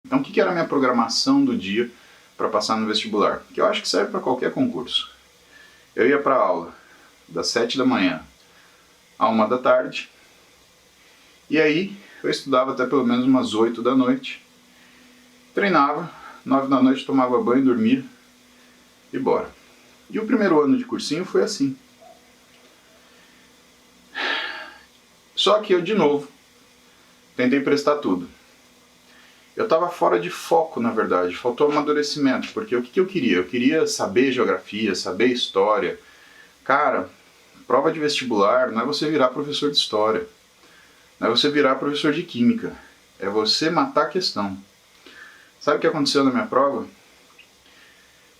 Então o que era a minha programação do dia para passar no vestibular? Que eu acho que serve para qualquer concurso. Eu ia para a aula das 7 da manhã à 1 da tarde, e aí eu estudava até pelo menos umas 8 da noite, treinava, 9 da noite tomava banho, dormia e bora. E o primeiro ano de cursinho foi assim. Só que eu, de novo, tentei prestar tudo. Eu estava fora de foco, na verdade, faltou amadurecimento, porque o que eu queria? Eu queria saber geografia, saber história. Cara, prova de vestibular não é você virar professor de história, não é você virar professor de química, é você matar a questão. Sabe o que aconteceu na minha prova?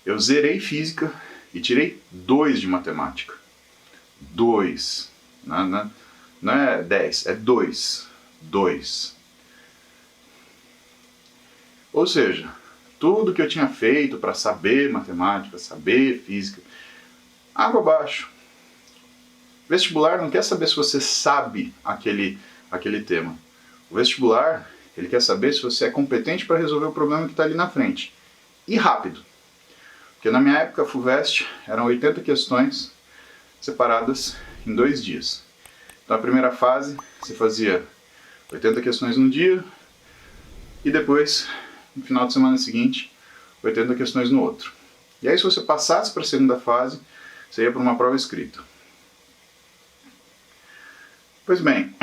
Eu zerei física e tirei 2 de matemática. 2. Não é 10, é 2. 2. Ou seja, tudo que eu tinha feito para saber matemática, saber física, água abaixo. Vestibular não quer saber se você sabe aquele tema. O vestibular, ele quer saber se você é competente para resolver o problema que está ali na frente. E rápido. Porque na minha época, a FUVEST, eram 80 questões separadas em 2 dias. Então a primeira fase, você fazia 80 questões num dia, e depois, no final de semana seguinte, 80 questões no outro. E aí, se você passasse para a segunda fase, você ia para uma prova escrita. Pois bem,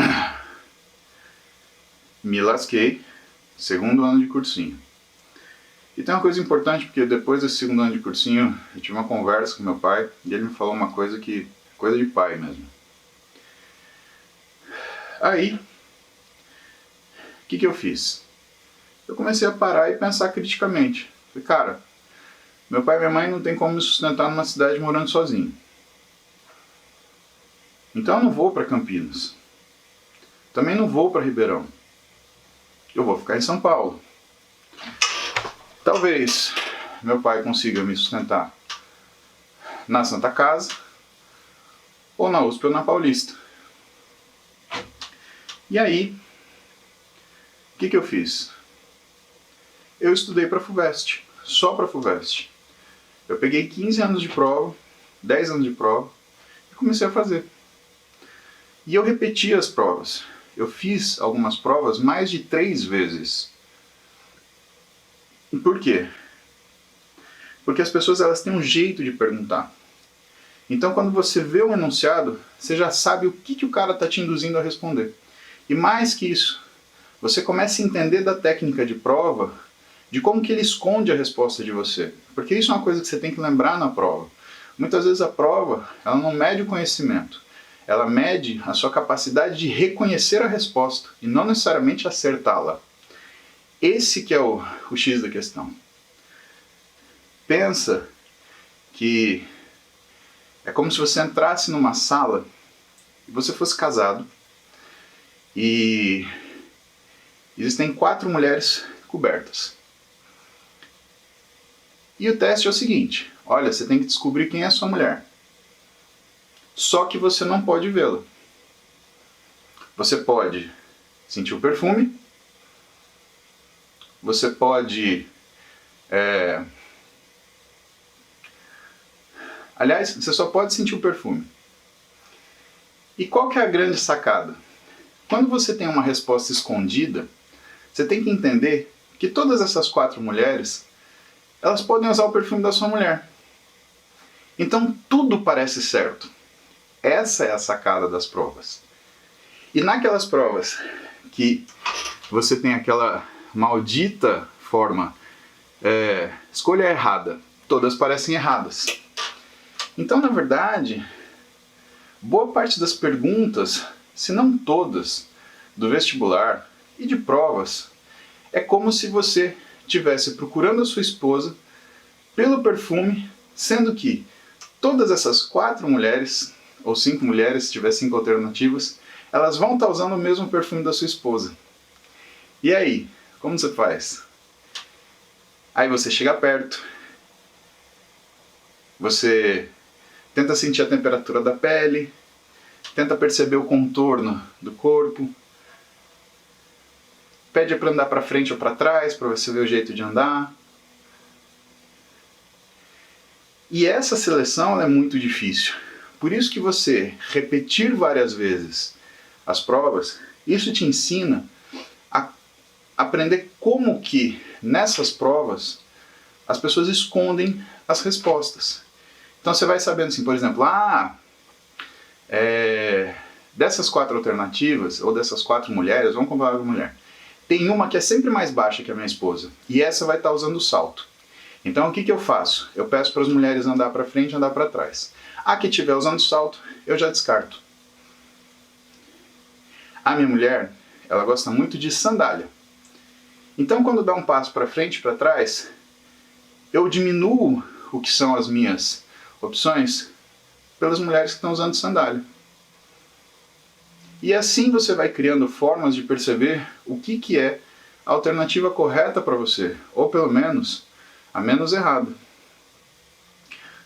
me lasquei, segundo ano de cursinho. E tem uma coisa importante, porque depois desse segundo ano de cursinho, eu tive uma conversa com meu pai, e ele me falou uma coisa que, coisa de pai mesmo. Aí, o que eu fiz? Eu comecei a parar e pensar criticamente. Falei, cara, meu pai e minha mãe não tem como me sustentar numa cidade morando sozinho. Então eu não vou para Campinas. Também não vou para Ribeirão. Eu vou ficar em São Paulo. Talvez meu pai consiga me sustentar na Santa Casa, ou na USP ou na Paulista. E aí, o que eu fiz? Eu estudei para a FUVEST, só para a FUVEST. Eu peguei 15 anos de prova, 10 anos de prova, e comecei a fazer. E eu repeti as provas. Eu fiz algumas provas mais de 3 vezes. E por quê? Porque as pessoas elas têm um jeito de perguntar. Então quando você vê um enunciado, você já sabe o que o cara está te induzindo a responder. E mais que isso, você começa a entender da técnica de prova, de como que ele esconde a resposta de você. Porque isso é uma coisa que você tem que lembrar na prova. Muitas vezes a prova ela não mede o conhecimento. Ela mede a sua capacidade de reconhecer a resposta e não necessariamente acertá-la. Esse que é o X da questão. Pensa que é como se você entrasse numa sala e você fosse casado e existem 4 mulheres cobertas. E o teste é o seguinte, olha, você tem que descobrir quem é a sua mulher. Só que você não pode vê-la. Você pode sentir o perfume, você pode... Aliás, você só pode sentir o perfume. E qual que é a grande sacada? Quando você tem uma resposta escondida, você tem que entender que todas essas 4 mulheres, elas podem usar o perfume da sua mulher. Então tudo parece certo. Essa é a sacada das provas. E naquelas provas que você tem aquela maldita forma, escolha errada, todas parecem erradas. Então, na verdade, boa parte das perguntas, se não todas, do vestibular e de provas, é como se você estivesse procurando a sua esposa pelo perfume, sendo que todas essas 4 mulheres, ou 5 mulheres, se tiver 5 alternativas, elas vão estar usando o mesmo perfume da sua esposa. E aí, como você faz? Aí você chega perto, você tenta sentir a temperatura da pele, tenta perceber o contorno do corpo. pede para andar para frente ou para trás, para você ver o jeito de andar. E essa seleção é muito difícil. Por isso que você repetir várias vezes as provas, isso te ensina a aprender como que nessas provas as pessoas escondem as respostas. Então você vai sabendo assim, por exemplo, dessas 4 alternativas, ou dessas 4 mulheres, vamos comparar com a mulher, tem uma que é sempre mais baixa que a minha esposa, e essa vai estar usando o salto. Então o que eu faço? Eu peço para as mulheres andar para frente e andar para trás. A que estiver usando salto, eu já descarto. A minha mulher, ela gosta muito de sandália. Então quando dá um passo para frente e para trás, eu diminuo o que são as minhas opções pelas mulheres que estão usando sandália. E assim você vai criando formas de perceber o que é a alternativa correta para você, ou pelo menos a menos errada.